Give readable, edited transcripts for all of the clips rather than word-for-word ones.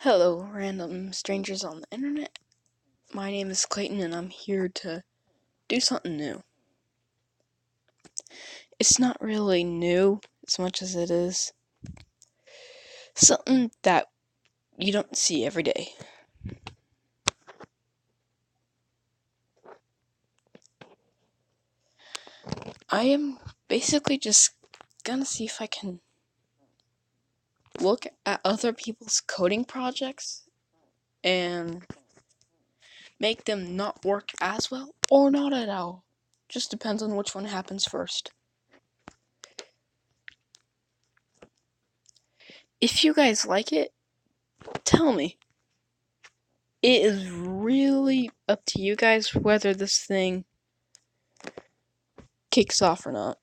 Hello, random strangers on the internet. My name is Clayton and I'm here to do something new. It's not really new as much as it is something that you don't see every day. I am basically just gonna see if I can look at other people's coding projects and make them not work as well or not at all. Just depends on which one happens first. If you guys like it, tell me. It is really up to you guys whether this thing kicks off or not.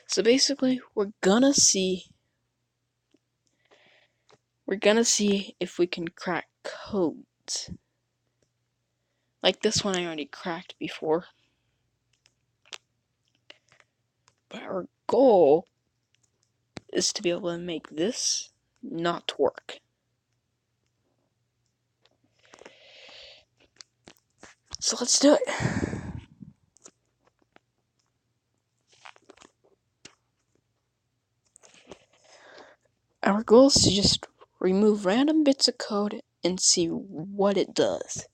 So basically, we're gonna see if we can crack codes. Like this one I already cracked before. But our goal is to be able to make this not work. So let's do it. Our goal is to just remove random bits of code and see what it does.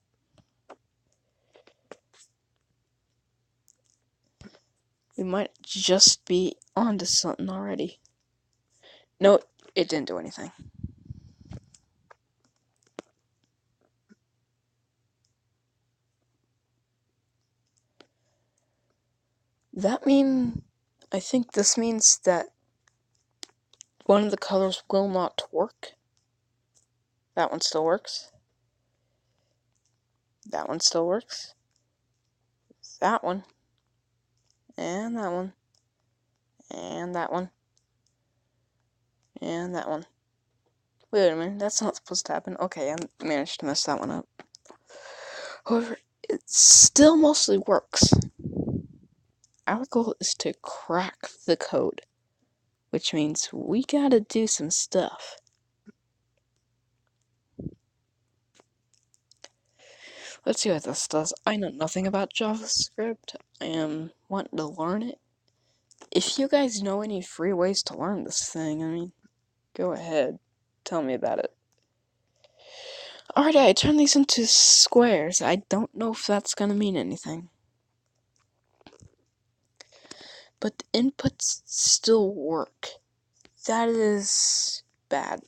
We might just be onto something already. No, it didn't do anything. I think this means that one of the colors will not work. That one still works. That one still works. That one. And that one. And that one. And that one. Wait a minute, that's not supposed to happen. Okay, I managed to mess that one up. However, it still mostly works. Our goal is to crack the code, which means we gotta do some stuff. Let's see what this does. I know nothing about JavaScript. I am wanting to learn it. If you guys know any free ways to learn this thing, go ahead. Tell me about it. Alright, I turned these into squares. I don't know if that's gonna mean anything. But the inputs still work. That is bad.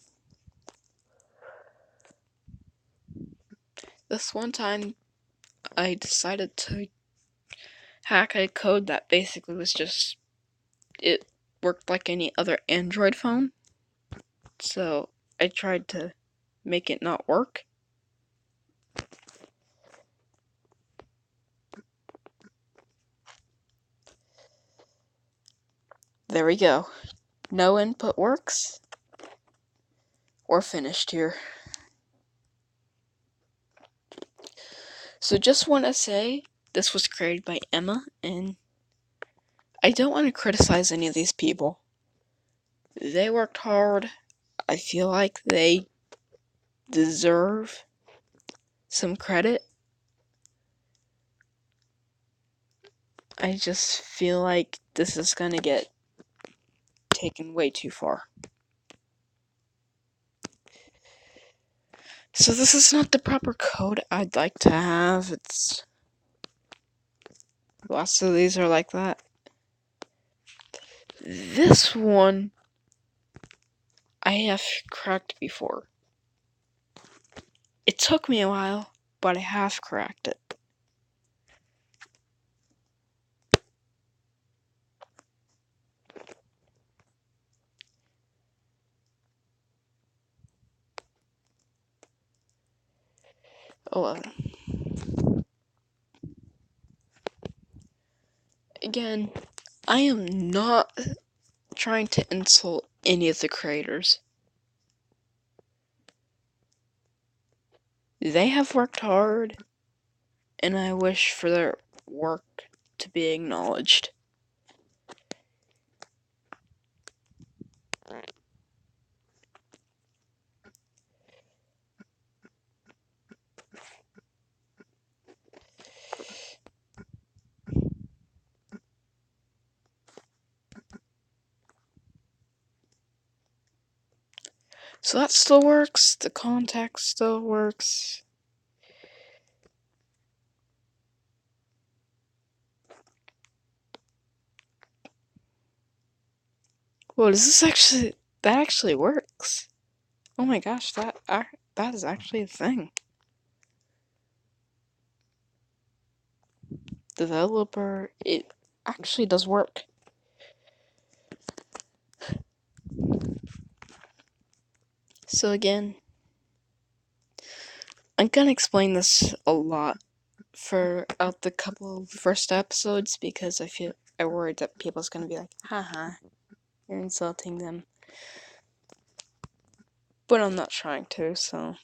This one time, I decided to hack a code that basically was just, it worked like any other Android phone. So I tried to make it not work. There we go. No input works. We're finished here. So just want to say, this was created by Emma, and I don't want to criticize any of these people. They worked hard. I feel like they deserve some credit. I just feel like this is gonna get taken way too far. So this is not the proper code I'd like to have. Lots of these are like that. This one I have cracked before. It took me a while, but I have cracked it. Oh, again, I am not trying to insult any of the creators. They have worked hard, and I wish for their work to be acknowledged. So that still works. The contact still works. Whoa, does this actually... That actually works. Oh my gosh, that is actually a thing. Developer, it actually does work. So again, I'm gonna explain this a lot throughout the couple of first episodes because I worried that people's gonna be like, haha, you're insulting them. But I'm not trying to, so.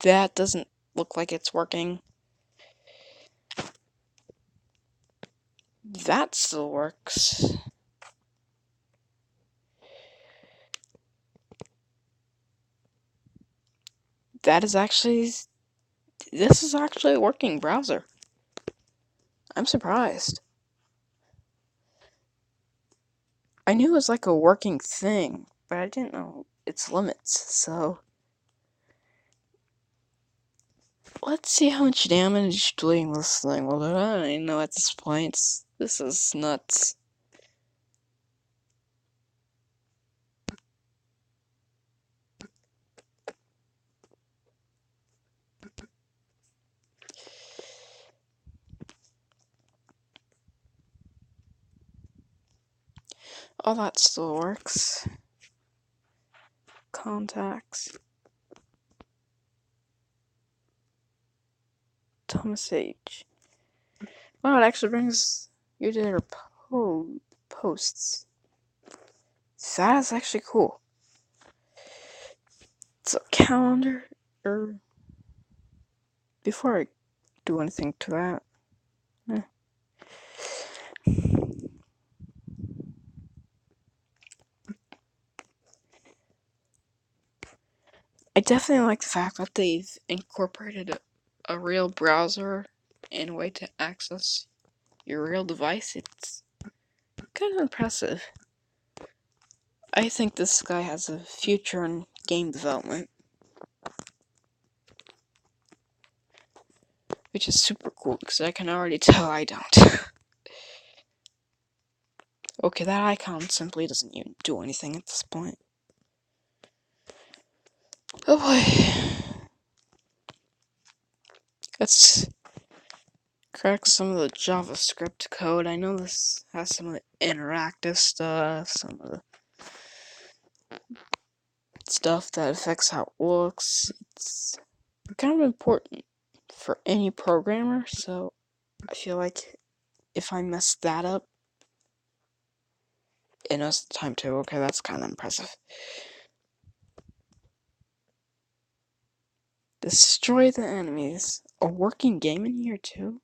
That doesn't look like it's working. That still works. This is actually a working browser. I'm surprised. I knew it was like a working thing, but I didn't know its limits, so. Let's see how much damage doing this thing will do. I don't even know at this point. This is nuts. Oh, that still works. Contacts. Thomas H. Wow, it actually brings you to their posts. That is actually cool. So, calendar, before I do anything to that, I definitely like the fact that they've incorporated a real browser and a way to access your real device. It's kind of impressive. I think this guy has a future in game development, which is super cool because I can already tell I don't. Okay, that icon simply doesn't even do anything at this point. Oh boy. Let's crack some of the JavaScript code. I know this has some of the interactive stuff, some of the stuff that affects how it looks. It's kind of important for any programmer, so I feel like if I mess that up, it knows the time too. Okay, that's kind of impressive. Destroy the enemies. A working game in here too?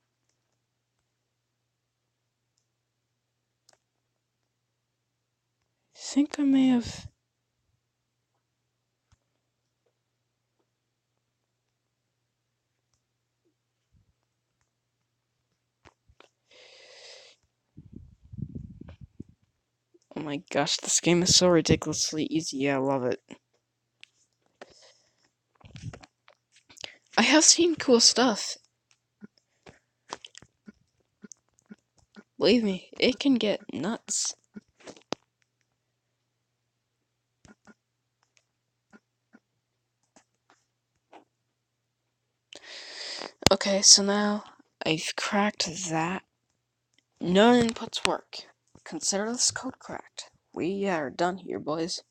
I think I may have... Oh my gosh, this game is so ridiculously easy. I love it. I have seen cool stuff. Believe me, it can get nuts. Okay, so now I've cracked that. No inputs work. Consider this code cracked. We are done here, boys.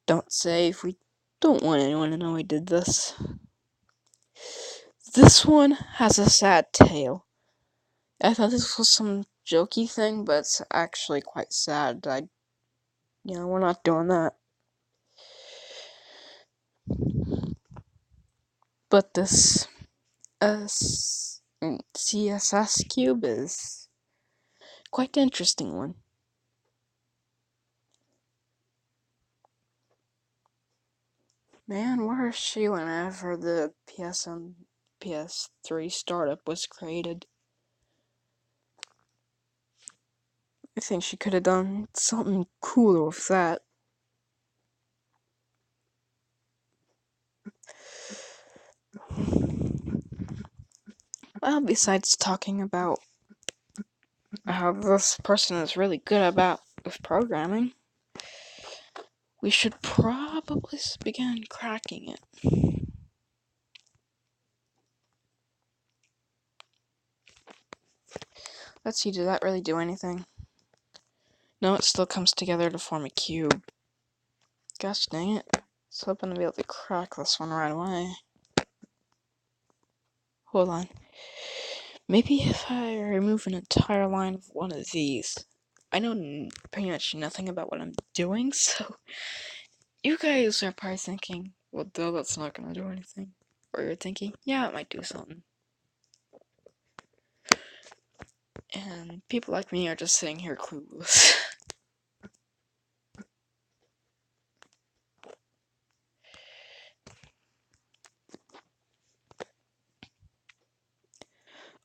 Don't save. We don't want anyone to know we did this. This one has a sad tale. I thought this was some jokey thing, but it's actually quite sad. We're not doing that. But this CSS cube is quite the interesting one. Man, where is she whenever the PS3 startup was created? I think she could have done something cooler with that. Well, besides talking about how this person is really good about with programming, we should probably begin cracking it. Let's see, did that really do anything? No, it still comes together to form a cube. Gosh dang it. I was hoping to be able to crack this one right away. Hold on. Maybe if I remove an entire line of one of these. I know pretty much nothing about what I'm doing, so you guys are probably thinking, well, duh, that's not gonna do anything. Or you're thinking, yeah, it might do something. And people like me are just sitting here clueless.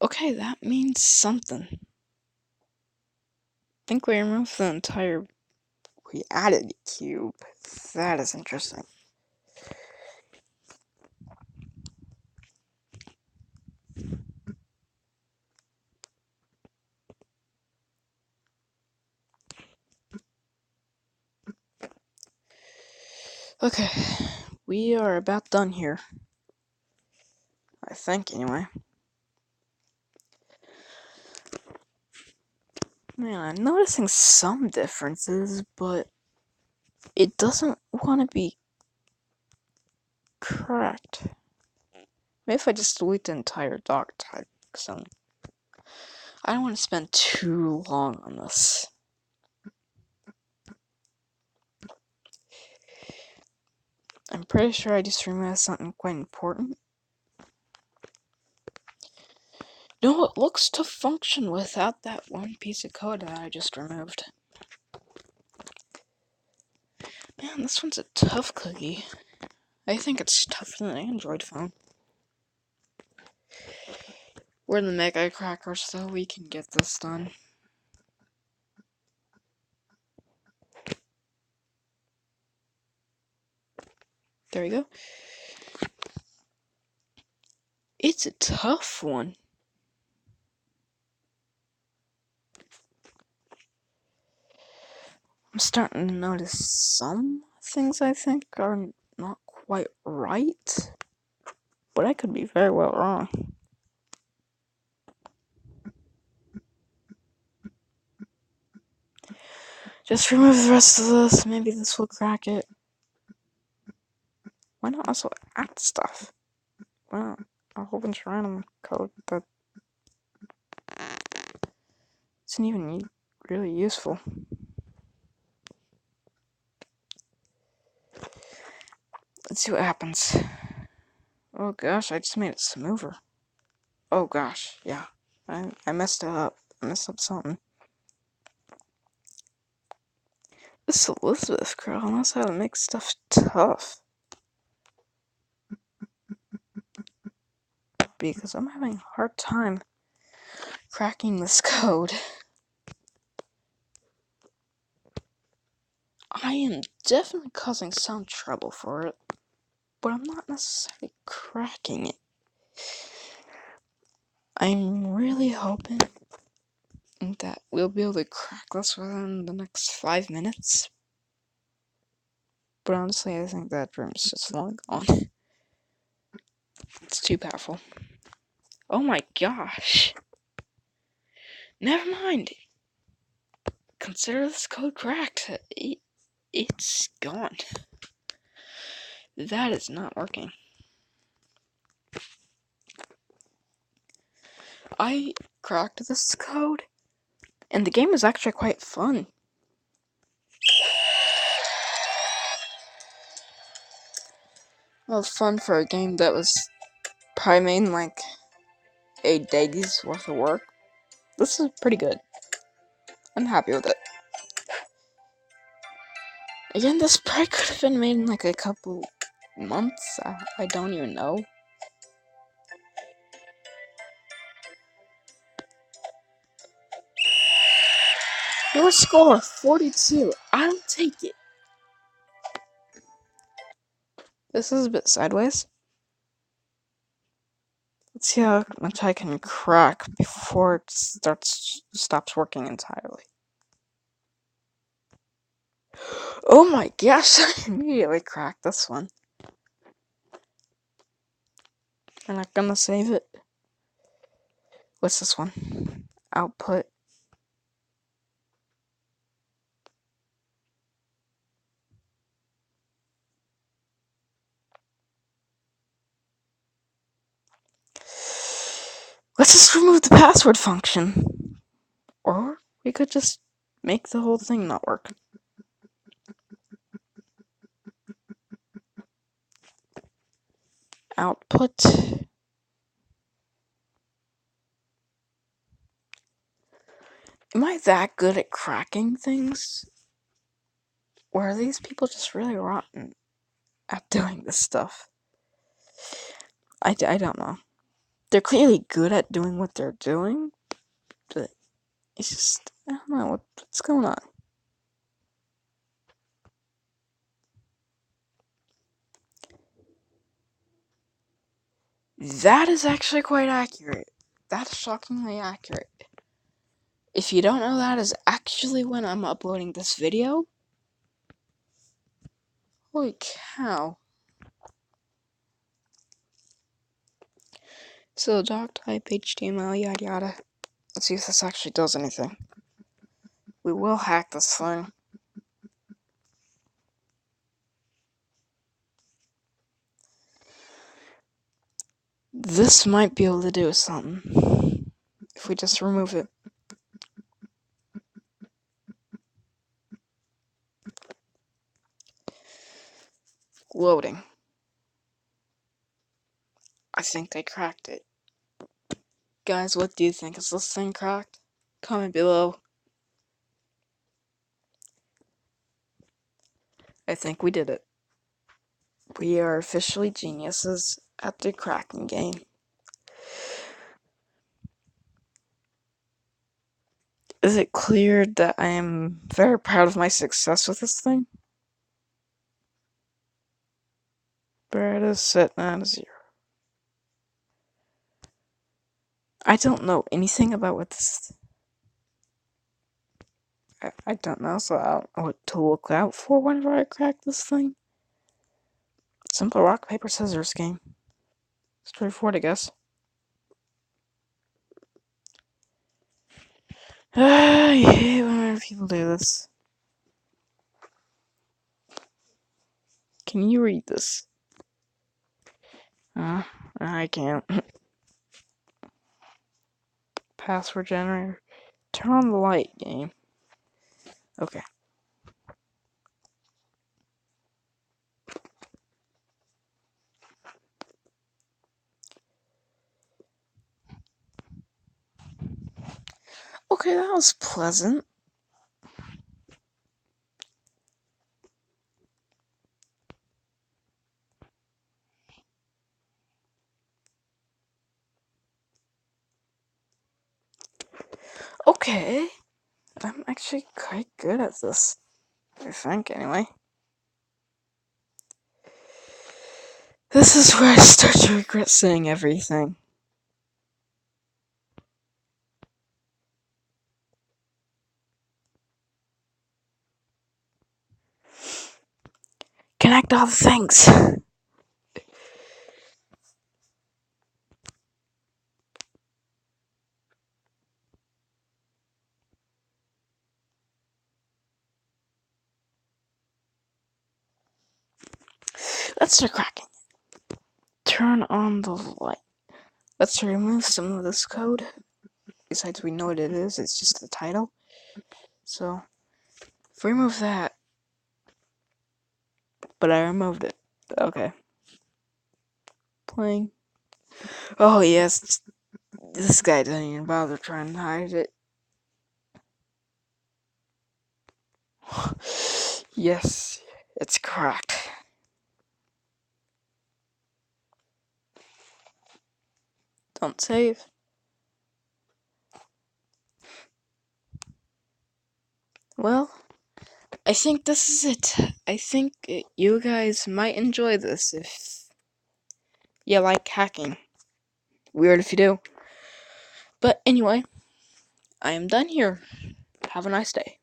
Okay, that means something. I think we removed the entire... We added a cube. That is interesting. Okay, we are about done here. I think, anyway. Man, I'm noticing some differences, but it doesn't want to be correct. Maybe if I just delete the entire doc type, because I don't want to spend too long on this. I'm pretty sure I just removed something quite important. No, it looks to function without that one piece of code that I just removed. Man, this one's a tough cookie. I think it's tougher than an Android phone. We're the Mega Crackers, so we can get this done. There we go. It's a tough one. I'm starting to notice some things I think are not quite right, but I could be very well wrong. Just remove the rest of this, maybe this will crack it. Why not also add stuff? Wow, a whole bunch of random code that isn't even really useful. Let's see what happens. Oh gosh, I just made it smoother. Oh gosh, yeah. I messed it up. I messed up something. This Elizabeth girl knows how to make stuff tough. Because I'm having a hard time cracking this code. I am definitely causing some trouble for it, but I'm not necessarily cracking it. I'm really hoping that we'll be able to crack this within the next 5 minutes. But honestly, I think that room's just long gone. It's too powerful. Oh my gosh. Never mind. Consider this code cracked. It's gone. That is not working. I cracked this code, and the game was actually quite fun. Well, fun for a game that was probably made in like 8 days worth of work. This is pretty good. I'm happy with it. Again, this probably could have been made in like a couple months. I don't even know. Your score 42. I'll take it. This is a bit sideways. Let's see how much I can crack before it stops working entirely. Oh my gosh, I immediately cracked this one. I'm not gonna save it. What's this one? Output. Let's just remove the password function. Or we could just make the whole thing not work. Output. Am I that good at cracking things? Or are these people just really rotten at doing this stuff? I don't know. They're clearly good at doing what they're doing, but it's just, I don't know what's going on. That is actually quite accurate. That's shockingly accurate. If you don't know, that is actually when I'm uploading this video. Holy cow. So, doc type, HTML, yada yada. Let's see if this actually does anything. We will hack this thing. This might be able to do something. If we just remove it. Loading. I think they cracked it. Guys, what do you think? Is this thing cracked? Comment below. I think we did it. We are officially geniuses at the cracking game. Is it clear that I am very proud of my success with this thing? Brad is set at 0. I don't know anything about what this... I don't know, so I don't know what to look out for whenever I crack this thing. Simple rock, paper, scissors game. Straightforward, I guess. I hate when people do this. Can you read this? I can't. Password generator. Turn on the light game. Okay. Okay, that was pleasant. Okay. I'm actually quite good at this. I think, anyway. This is where I start to regret saying everything. Connect all the things. Let's start cracking. Turn on the light. Let's remove some of this code. Besides, we know what it is. It's just the title. So, if we remove that. But I removed it. Okay. Playing. Oh, yes. This guy doesn't even bother trying to hide it. Yes, it's cracked. Don't save. well, I think this is it. I think you guys might enjoy this if you like hacking. Weird if you do. But anyway, I am done here. Have a nice day.